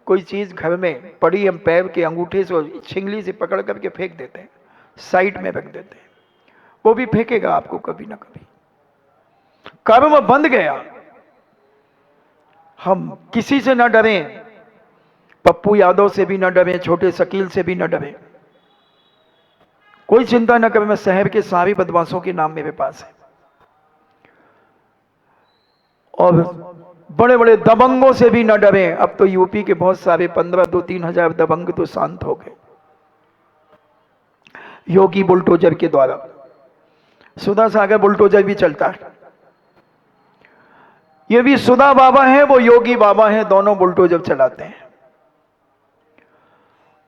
कोई चीज घर में पड़ी, हम पैर के अंगूठे से छिंगली से पकड़ करके फेंक देते हैं, साइड में रख देते हैं, वो भी फेंकेगा आपको कभी ना कभी। कर्म बंध गया। हम किसी से न डरें, पप्पू यादव से भी न डरें, छोटे शकील से भी न डरें, कोई चिंता न करें। मैं शहर के सारे बदमाशों के नाम मेरे पास है, और बड़े बड़े दबंगों से भी न डरें। अब तो यूपी के बहुत सारे 15-2-3 हजार दबंग तो शांत हो गए योगी बुलडोजर के द्वारा। सुधा सागर बुलडोजर भी चलता है, ये भी सुधा बाबा है, वो योगी बाबा है, दोनों बुलडोजर चलाते हैं।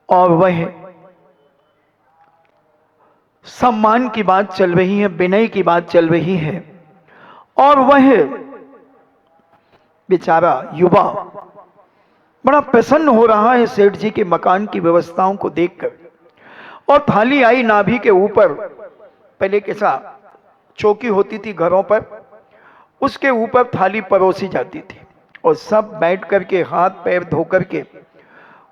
और वह सम्मान की बात चल रही है, विनय की बात चल रही है, और वह बेचारा युवा बड़ा प्रसन्न हो रहा है सेठ जी के मकान की व्यवस्थाओं को देखकर। और थाली आई नाभि के ऊपर, पहले कैसा चौकी होती थी घरों पर, उसके ऊपर थाली परोसी जाती थी, और सब बैठ करके हाथ पैर धो करके,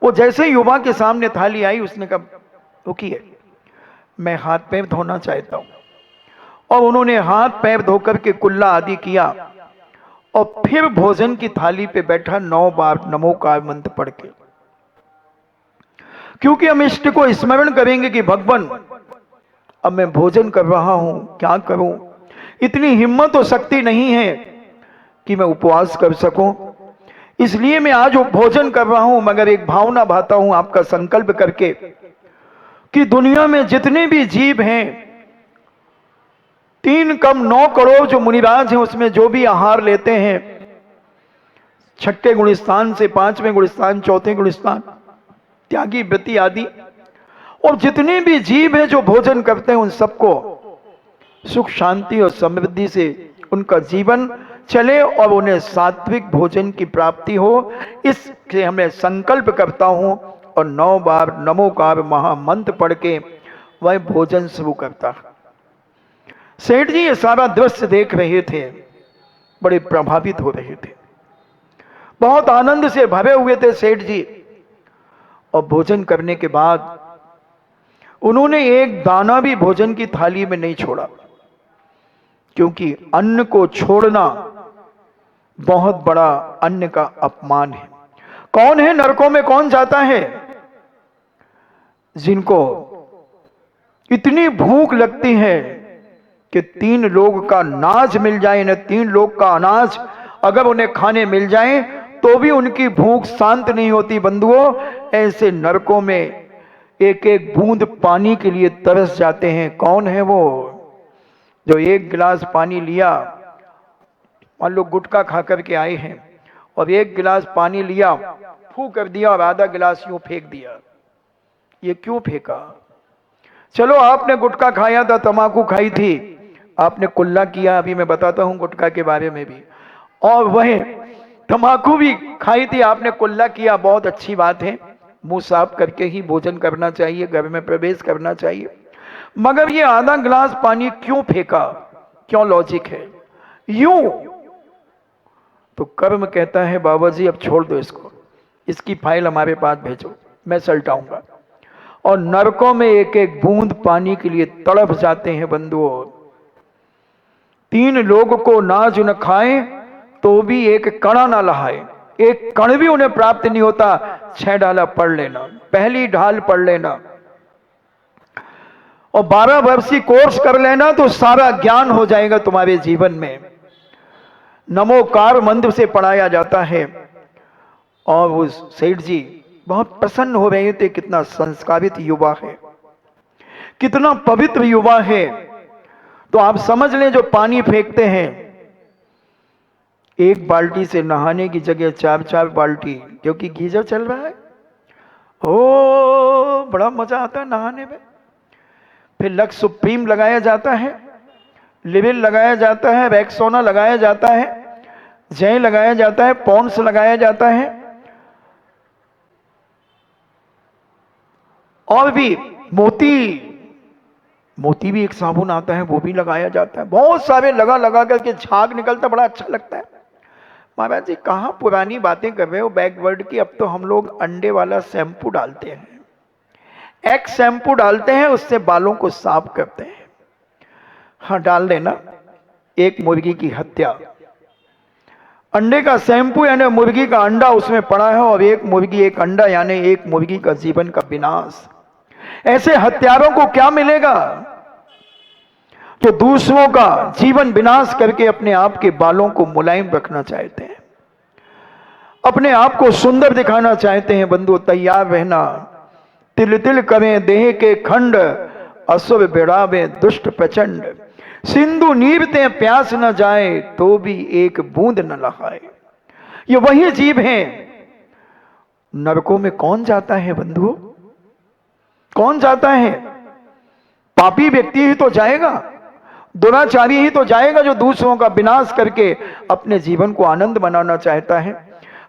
वो जैसे युवा के सामने थाली आई, उसने कहा रुकिए, मैं हाथ पैर धोना चाहता हूं। और उन्होंने हाथ पैर धो करके कुल्ला आदि किया, और फिर भोजन की थाली पे बैठा 9 बार नमोकार मंत्र पढ़ के, क्योंकि हम इष्ट को स्मरण करेंगे कि भगवान अब मैं भोजन कर रहा हूं, क्या करूं, इतनी हिम्मत और शक्ति नहीं है कि मैं उपवास कर सकूं, इसलिए मैं आज भोजन कर रहा हूं। मगर एक भावना भाता हूं आपका संकल्प करके कि दुनिया में जितने भी जीव हैं, 3 कम 9 करोड़ जो मुनिराज हैं, उसमें जो भी आहार लेते हैं, 6ठे गुणस्थान से 5वें गुणस्थान, 4थे गुणस्थान, त्यागी व्रति आदि, और जितने भी जीव हैं जो भोजन करते हैं, उन सबको सुख शांति और समृद्धि से उनका जीवन चले और उन्हें सात्विक भोजन की प्राप्ति हो, इससे हमें संकल्प करता हूं। और 9 बार नमोकार महामंत्र पढ़ के वह भोजन शुरू करता। सेठ जी ये सारा दृश्य देख रहे थे, बड़े प्रभावित हो रहे थे, बहुत आनंद से भरे हुए थे सेठ जी। और भोजन करने के बाद उन्होंने एक दाना भी भोजन की थाली में नहीं छोड़ा, क्योंकि अन्न को छोड़ना बहुत बड़ा अन्न का अपमान है। कौन है नरकों में, कौन जाता है? जिनको इतनी भूख लगती है कि 3 लोग का नाज मिल जाए ना, 3 लोग का अनाज अगर उन्हें खाने मिल जाए तो भी उनकी भूख शांत नहीं होती। बंधुओं, ऐसे नरकों में एक एक बूंद पानी के लिए तरस जाते हैं। कौन है वो जो 1 गिलास पानी लिया, मान लो गुटखा खा करके आए हैं, और 1 गिलास पानी लिया, फू कर दिया और आधा गिलास यूं फेंक दिया। ये क्यों फेंका? चलो आपने गुटखा खाया था, तंबाकू खाई थी, आपने कुल्ला किया, अभी मैं बताता हूं गुटखा के बारे में भी, और वह तंबाकू भी खाई थी, आपने कुल्ला किया, बहुत अच्छी बात है, मुंह साफ करके ही भोजन करना चाहिए, घर में प्रवेश करना चाहिए। मगर ये आधा गिलास पानी क्यों फेंका? क्यों लॉजिक है? यूं तो कर्म कहता है बाबा जी अब छोड़ दो इसको, इसकी फाइल हमारे पास भेजो, मैं सलटाऊंगा। और नरकों में एक एक बूंद पानी के लिए तड़प जाते हैं बंधुओं। 3 लोग को नाज न खाए तो भी एक कणा ना लहाए, एक कण भी उन्हें प्राप्त नहीं होता। 6 ढाला पढ़ लेना, पहली ढाल पढ़ लेना, और 12 वर्षीय कोर्स कर लेना, तो सारा ज्ञान हो जाएगा तुम्हारे जीवन में। नमोकार मंत्र से पढ़ाया जाता है। और वो सेठ जी बहुत प्रसन्न हो रहे थे, कितना संस्कारित युवा है, कितना पवित्र युवा है। तो आप समझ लें, जो पानी फेंकते हैं, 1 बाल्टी से नहाने की जगह 4-4 बाल्टी, क्योंकि गीजर चल रहा है, ओ बड़ा मजा आता है नहाने में। फिर लक्स सुप्रीम लगाया जाता है, लिविल लगाया जाता है, रेक्सोना लगाया जाता है, जय लगाया जाता है, पॉन्ड्स लगाया जाता है, और भी मोती भी एक साबुन आता है, वो भी लगाया जाता है। बहुत सारे लगा करके झाग निकलता, बड़ा अच्छा लगता है। महाराज जी कहाँ पुरानी बातें कर रहे हो बैकवर्ड की, अब तो हम लोग अंडे वाला शैम्पू डालते हैं, एक शैम्पू डालते हैं, उससे बालों को साफ करते हैं। हाँ डाल देना। एक मुर्गी की हत्या, अंडे का शैम्पू यानी मुर्गी का अंडा उसमें पड़ा है, और एक मुर्गी एक अंडा यानी एक मुर्गी का जीवन का विनाश। ऐसे हत्यारों को क्या मिलेगा जो दूसरों का जीवन विनाश करके अपने आप के बालों को मुलायम रखना चाहते हैं, अपने आप को सुंदर दिखाना चाहते हैं। बंधु तैयार रहना, तिल तिल करें देह के खंड, असुर बिड़ावे दुष्ट प्रचंड, सिंधु नीरते प्यास न जाए तो भी एक बूंद न लहाए। ये वही जीव हैं। नरकों में कौन जाता है बंधुओं, कौन जाता है? पापी व्यक्ति ही तो जाएगा, दुराचारी ही तो जाएगा जो दूसरों का विनाश करके अपने जीवन को आनंद बनाना चाहता है,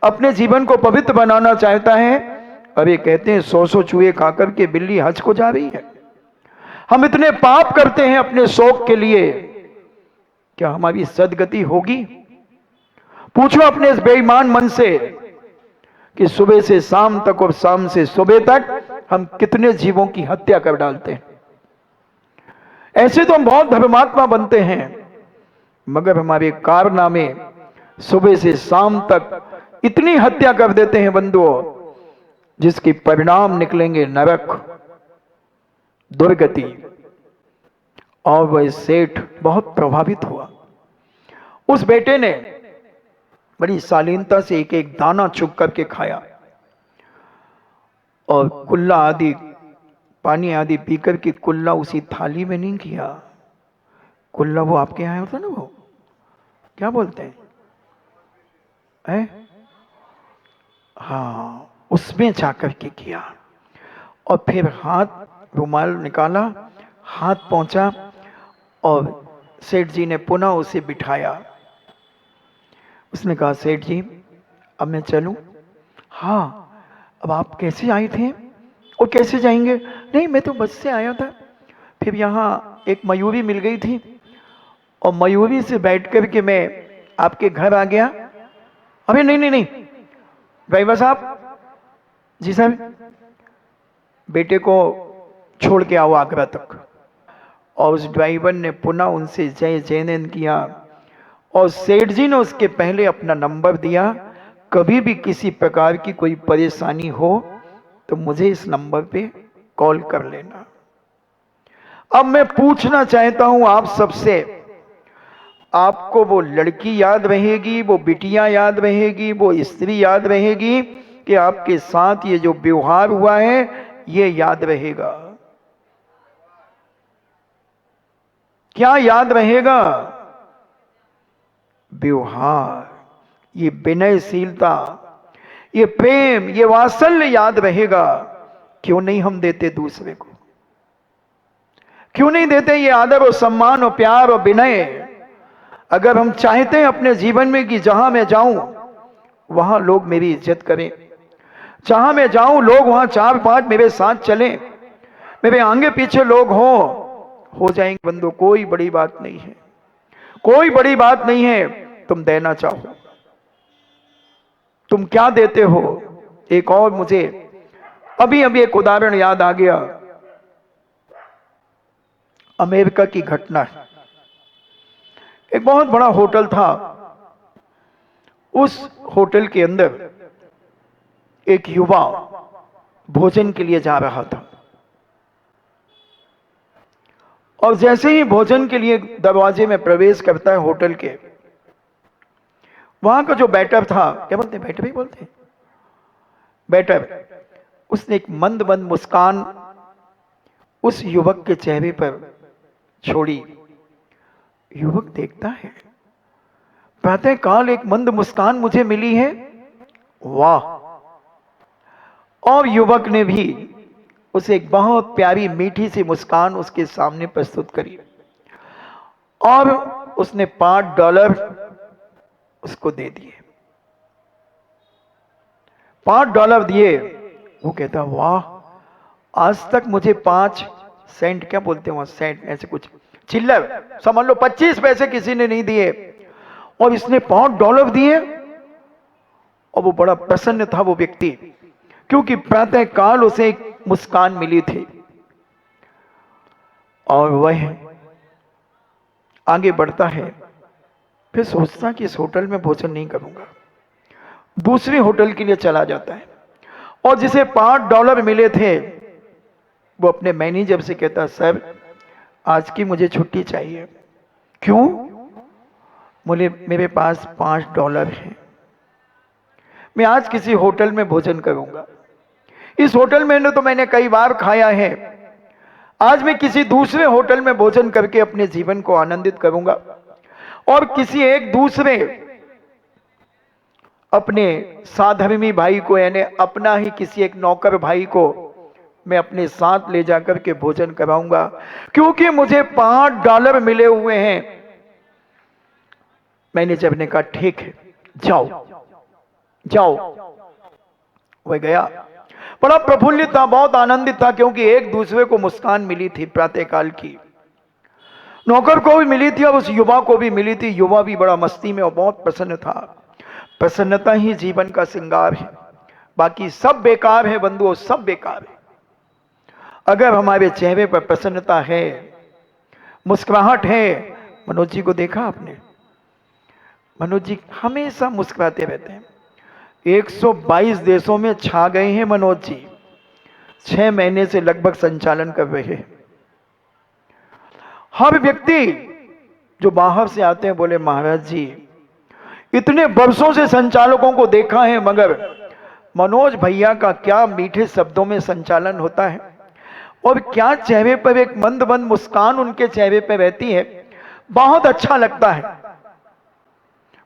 अपने जीवन को पवित्र बनाना चाहता है। अरे कहते हैं 100 चूहे खाकर के बिल्ली हज को जा रही है। हम इतने पाप करते हैं अपने शौक के लिए, क्या हमारी सदगति होगी? पूछो अपने इस बेईमान मन से कि सुबह से शाम तक और शाम से सुबह तक हम कितने जीवों की हत्या कर डालते हैं। ऐसे तो हम बहुत धर्मात्मा बनते हैं, मगर हमारे कारनामे सुबह से शाम तक इतनी हत्या कर देते हैं बंधुओं, जिसके परिणाम निकलेंगे नरक, दुर्गति। और वह सेठ बहुत प्रभावित हुआ। उस बेटे ने बड़ी शालीनता से एक एक दाना चुग करके खाया, और कुल्ला आदि पानी आदि पीकर के कुल्ला उसी थाली में नहीं किया। कुल्ला वो आपके यहाँ होता ना, वो क्या बोलते हैं? हाँ, उसमें जाकर के किया। और फिर हाथ रुमाल निकाला, हाथ पहुंचा, और सेठ जी ने पुनः उसे बिठाया। उसने कहा सेठ जी अब मैं चलूं? हाँ। अब आप कैसे आए थे और कैसे जाएंगे? नहीं मैं तो बस से आया था, फिर यहाँ एक मयूरी मिल गई थी, और मयूरी से बैठ कर के मैं आपके घर आ गया। अरे नहीं नहीं नहीं ड्राइवर साहब, जी साहब, बेटे को छोड़ के आओ आगरा तक। और उस ड्राइवर ने पुनः उनसे जय जयनंद किया, और सेठ जी ने उसके पहले अपना नंबर दिया, कभी भी किसी प्रकार की कोई परेशानी हो तो मुझे इस नंबर पे कॉल कर लेना। अब मैं पूछना चाहता हूं आप सबसे, आपको वो लड़की याद रहेगी, वो बिटियां याद रहेगी, वो स्त्री याद रहेगी, कि आपके साथ ये जो व्यवहार हुआ है ये याद रहेगा? क्या याद रहेगा? व्यवहार, ये विनयशीलता, ये प्रेम, ये वात्सल्य याद रहेगा। क्यों नहीं हम देते दूसरे को? क्यों नहीं देते ये आदर और सम्मान और प्यार और विनय? अगर हम चाहते हैं अपने जीवन में कि जहां मैं जाऊं वहां लोग मेरी इज्जत करें, जहां मैं जाऊं लोग वहां 4-5 मेरे साथ चलें, मेरे आगे पीछे लोग हो जाएंगे बंधु, कोई बड़ी बात नहीं है, कोई बड़ी बात नहीं है। तुम देना चाहो, तुम क्या देते हो? एक और मुझे अभी अभी एक उदाहरण याद आ गया, अमेरिका की घटना है। एक बहुत बड़ा होटल था, उस होटल के अंदर एक युवा भोजन के लिए जा रहा था, और जैसे ही भोजन के लिए दरवाजे में प्रवेश करता है होटल के, वहां का जो वेटर था, क्या बोलते हैं, वेटर ही बोलते हैं, वेटर, उसने एक मंद मंद मुस्कान उस युवक के चेहरे पर छोड़ी। युवक देखता है, प्रातः काल एक मंद मुस्कान मुझे मिली है, वाह। और युवक ने भी उसे एक बहुत प्यारी मीठी सी मुस्कान उसके सामने प्रस्तुत करी, और उसने $5 उसको दे दिए। $5 दिए। वो कहता वाह, आज तक मुझे 5 सेंट, क्या बोलते हैं वहां, सेंट ऐसे कुछ चिल्लर समझ लो, 25 पैसे किसी ने नहीं दिए, और इसने $5 दिए। और वो बड़ा प्रसन्न था वो व्यक्ति, क्योंकि प्रातः काल उसे एक मुस्कान मिली थी। और वह आगे बढ़ता है, फिर सोचता कि इस होटल में भोजन नहीं करूंगा, दूसरे होटल के लिए चला जाता है। और जिसे $5 मिले थे वो अपने मैनेजर से कहता, सर आज की मुझे छुट्टी चाहिए। क्यों? बोले मेरे पास $5 है, मैं आज किसी होटल में भोजन करूंगा। इस होटल में तो मैंने कई बार खाया है, आज मैं किसी दूसरे होटल में भोजन करके अपने जीवन को आनंदित करूंगा और किसी एक दूसरे अपने साधर्मी भाई को, यानी अपना ही किसी एक नौकर भाई को मैं अपने साथ ले जाकर के भोजन कराऊंगा, क्योंकि मुझे $5 मिले हुए हैं। मैनेजर ने कहा ठीक है, जाओ जाओ। वह गया, बड़ा प्रफुल्लित था, बहुत आनंदित था, क्योंकि एक दूसरे को मुस्कान मिली थी प्रातःकाल की। नौकर को भी मिली थी और उस युवा को भी मिली थी। युवा भी बड़ा मस्ती में और बहुत प्रसन्न था। प्रसन्नता ही जीवन का श्रृंगार है, बाकी सब बेकार है बंधुओं, सब बेकार है। अगर हमारे चेहरे पर प्रसन्नता है, मुस्कुराहट है, मनोज जी को देखा आपने, मनोज जी हमेशा मुस्कुराते रहते हैं। 122 देशों में छा गए हैं मनोज जी, 6 महीने से लगभग संचालन कर रहे हैं। हर व्यक्ति जो बाहर से आते हैं बोले महाराज जी इतने वर्षों से संचालकों को देखा है, मगर मनोज भैया का क्या मीठे शब्दों में संचालन होता है और क्या चेहरे पर एक मंद मंद मुस्कान उनके चेहरे पर रहती है। बहुत अच्छा लगता है,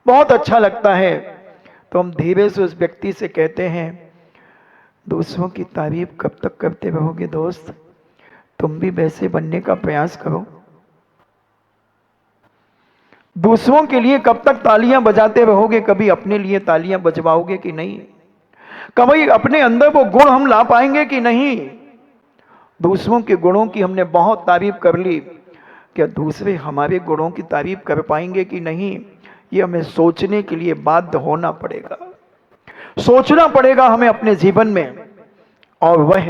बहुत अच्छा लगता है। तो हम धीरे से उस व्यक्ति से कहते हैं, दूसरों की तारीफ कब तक करते रहोगे दोस्त, तुम भी वैसे बनने का प्रयास करो। दूसरों के लिए कब तक तालियां बजाते रहोगे, कभी अपने लिए तालियां बजवाओगे कि नहीं? कभी अपने अंदर वो गुण हम ला पाएंगे कि नहीं? दूसरों के गुणों की हमने बहुत तारीफ कर ली, क्या दूसरे हमारे गुणों की तारीफ कर पाएंगे कि नहीं? ये हमें सोचने के लिए बाध्य होना पड़ेगा, सोचना पड़ेगा हमें अपने जीवन में। और वह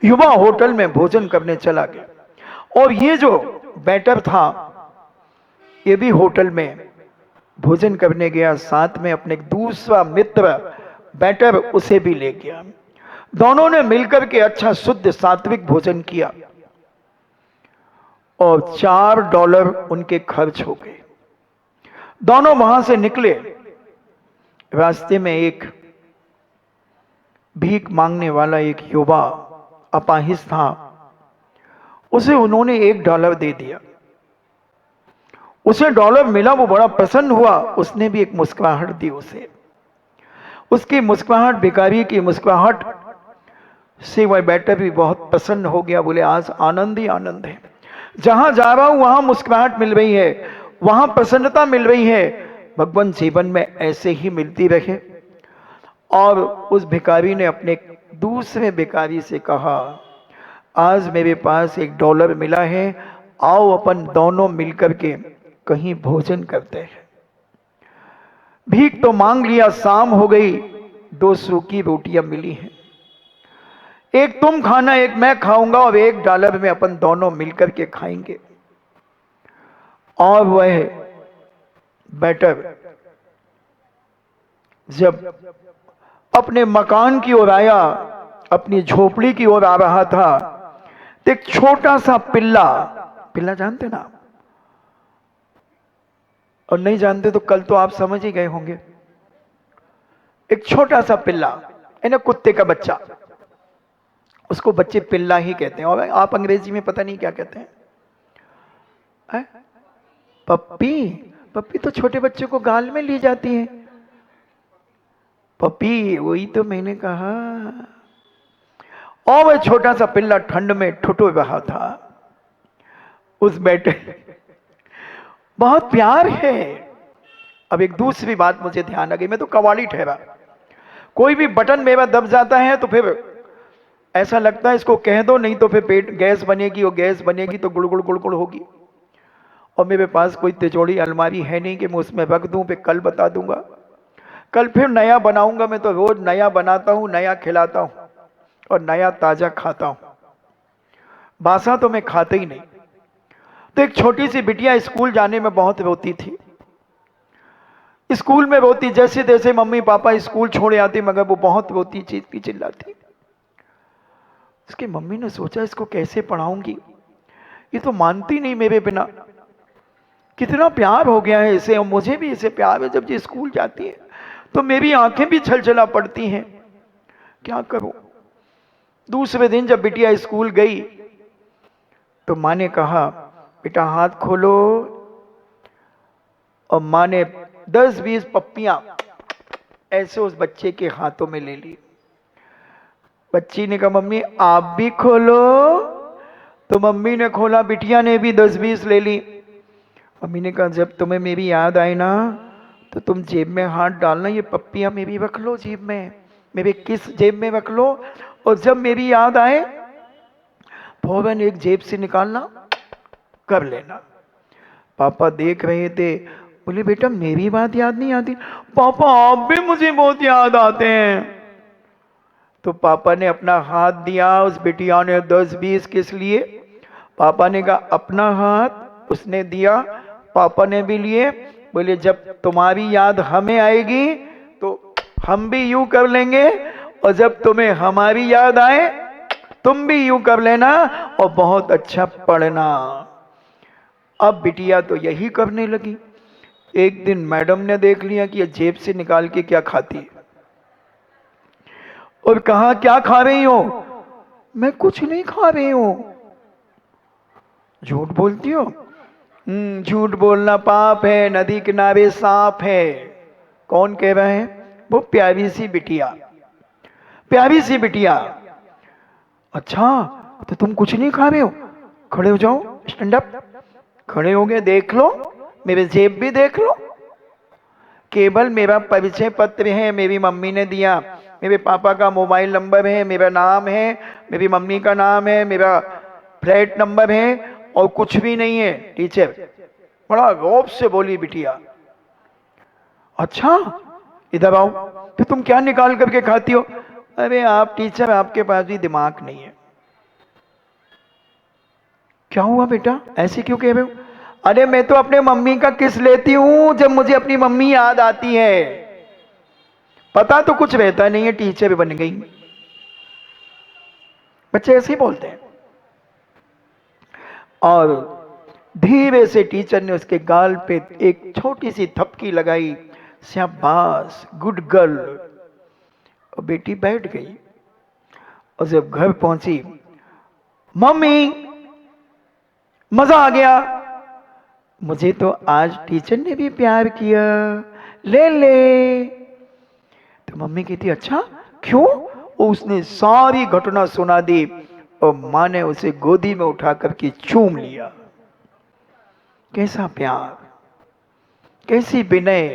युवा होटल में भोजन करने चला गया और ये जो वेटर था ये भी होटल में भोजन करने गया, साथ में अपने दूसरा मित्र वेटर उसे भी ले गया। दोनों ने मिलकर के अच्छा शुद्ध सात्विक भोजन किया और $4 उनके खर्च हो गए। दोनों वहां से निकले, रास्ते में एक भीख मांगने वाला एक युवा अपाहिज था, उसे उन्होंने $1 दे दिया। उसे डॉलर मिला, वो बड़ा प्रसन्न हुआ, उसने भी एक मुस्कुराहट दी उसे। उसकी मुस्कुराहट, भिखारी की मुस्कुराहट से वह वेटर भी बहुत प्रसन्न हो गया। बोले आज आनंद ही आनंद है, जहां जा रहा हूं वहां मुस्कुराहट मिल रही है, वहां प्रसन्नता मिल रही है। भगवान जीवन में ऐसे ही मिलती रहे। और उस भिखारी ने अपने दूसरे भिखारी से कहा, आज मेरे पास $1 मिला है, आओ अपन दोनों मिलकर के कहीं भोजन करते हैं। भीख तो मांग लिया, शाम हो गई, 2 सूखी रोटियां मिली हैं, एक तुम खाना एक मैं खाऊंगा और $1 में अपन दोनों मिलकर के खाएंगे। और वह वेटर जब अपने मकान की ओर आया, अपनी झोपड़ी की ओर आ रहा था, तो एक छोटा सा पिल्ला, पिल्ला जानते ना, और नहीं जानते तो कल तो आप समझ ही गए होंगे। एक छोटा सा पिल्ला, यानी कुत्ते का बच्चा, उसको बच्चे पिल्ला ही कहते हैं। और आप अंग्रेजी में पता नहीं क्या कहते हैं, पप्पी। पप्पी तो छोटे बच्चे को गाल में ली जाती है, पप्पी, वही तो मैंने कहा। और वह छोटा सा पिल्ला ठंड में ठुठुर रहा था। उस बेटे बहुत प्यार है। अब एक दूसरी बात मुझे ध्यान आ गई, मैं तो कवाली ठहरा, कोई भी बटन मेरा दब जाता है तो फिर ऐसा लगता है इसको कह दो, नहीं तो फिर पेट गैस बनेगी, और गैस बनेगी तो गुड़गुड़ गुड़गुड़ होगी। और मेरे पास कोई तिजोड़ी अलमारी है नहीं कि मैं उसमें रख दूं, फिर कल बता दूंगा। कल फिर नया बनाऊंगा। मैं तो रोज नया बनाता हूं, नया खिलाता हूं और नया ताजा खाता हूं, बासा तो मैं खाते ही नहीं। तो एक छोटी सी बिटिया स्कूल जाने में बहुत रोती थी। स्कूल में रोती, जैसे तैसे मम्मी पापा स्कूल छोड़े आते, मगर वो बहुत रोती, चीखती चिल्लाती। उसकी मम्मी ने सोचा इसको कैसे पढ़ाऊंगी, ये तो मानती नहीं मेरे बिना। कितना प्यार हो गया है इसे, और मुझे भी इसे प्यार है। जब ये स्कूल जाती है तो मेरी आंखें भी छलछला पड़ती हैं, क्या करूं। दूसरे दिन जब बिटिया स्कूल गई तो माँ ने कहा, बेटा हाथ खोलो। और माँ ने 10-20 पप्पियां ऐसे उस बच्चे के हाथों में ले ली। बच्ची ने कहा, मम्मी आप भी खोलो। तो मम्मी ने खोला, बिटिया ने भी 10-20 ले ली। मम्मी ने कहा, जब तुम्हें मेरी याद आए ना तो तुम जेब में हाथ डालना, ये पप्पियां मेरी रख लो जेब में, मेरे किस जेब में रख लो, और जब मेरी याद आए फौरन एक जेब से निकालना, कर लेना। पापा देख रहे थे, बोले बेटा मेरी बात याद नहीं आती? पापा आप भी मुझे बहुत याद आते हैं। तो पापा ने अपना हाथ दिया, उस बिटिया ने 10-20 किस लिए? पापा ने कहा अपना हाथ, उसने दिया, पापा ने भी लिए। बोले जब तुम्हारी याद हमें आएगी तो हम भी यूं कर लेंगे, और जब तुम्हें हमारी याद आए तुम भी यूं कर लेना, और बहुत अच्छा पढ़ना। अब बिटिया तो यही करने लगी। एक दिन मैडम ने देख लिया कि ये जेब से निकाल के क्या खाती है, और कहा क्या खा रही हो? मैं कुछ नहीं खा रही हूं। झूठ बोलती हो? झूठ बोलना पाप है, नदी किनारे सांप है। कौन कह रहा है? वो प्यारी सी बिटिया, प्यारी सी बिटिया। अच्छा तो तुम कुछ नहीं खा रहे हो? खड़े हो जाओ, स्टैंड अप। खड़े हो गए, देख लो मेरे जेब भी देख लो, केवल मेरा परिचय पत्र है, मेरी मम्मी ने दिया, मेरे पापा का मोबाइल नंबर है, मेरा नाम है, मेरी मम्मी का नाम है, मेरा फ्लैट नंबर है, और कुछ भी नहीं है। टीचर बड़ा रौब से बोली बिटिया, अच्छा इधर आओ, तो तुम क्या निकाल करके खाती हो? अरे आप टीचर, आपके पास भी दिमाग नहीं है। क्या हुआ बेटा, ऐसे क्यों कह रहे हो? अरे मैं तो अपने मम्मी का किस लेती हूं जब मुझे अपनी मम्मी याद आती है। पता तो कुछ रहता नहीं है, टीचर बन गई। बच्चे ऐसे ही बोलते हैं। और धीरे से टीचर ने उसके गाल पे एक छोटी सी थपकी लगाई, शाबाश गुड गर्ल। और बेटी बैठ गई। और जब घर पहुंची, मम्मी मजा आ गया, मुझे तो आज टीचर ने भी प्यार किया, ले ले। तो मम्मी कहती अच्छा क्यों? उसने सारी घटना सुना दी, और मां ने उसे गोदी में उठा करके चूम लिया। कैसा प्यार, कैसी विनय,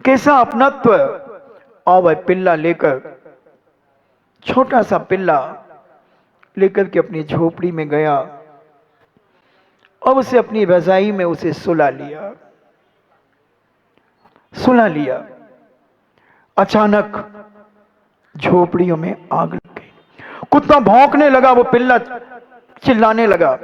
कैसा अपनत्व। और वह पिल्ला लेकर, छोटा सा पिल्ला लेकर के अपनी झोपड़ी में गया, और उसे अपनी रजाई में उसे सुला लिया, सुला लिया। अचानक झोपड़ियों में आग लग गई। कुत्ता भौंकने लगा, वो पिल्ला चिल्लाने लगा।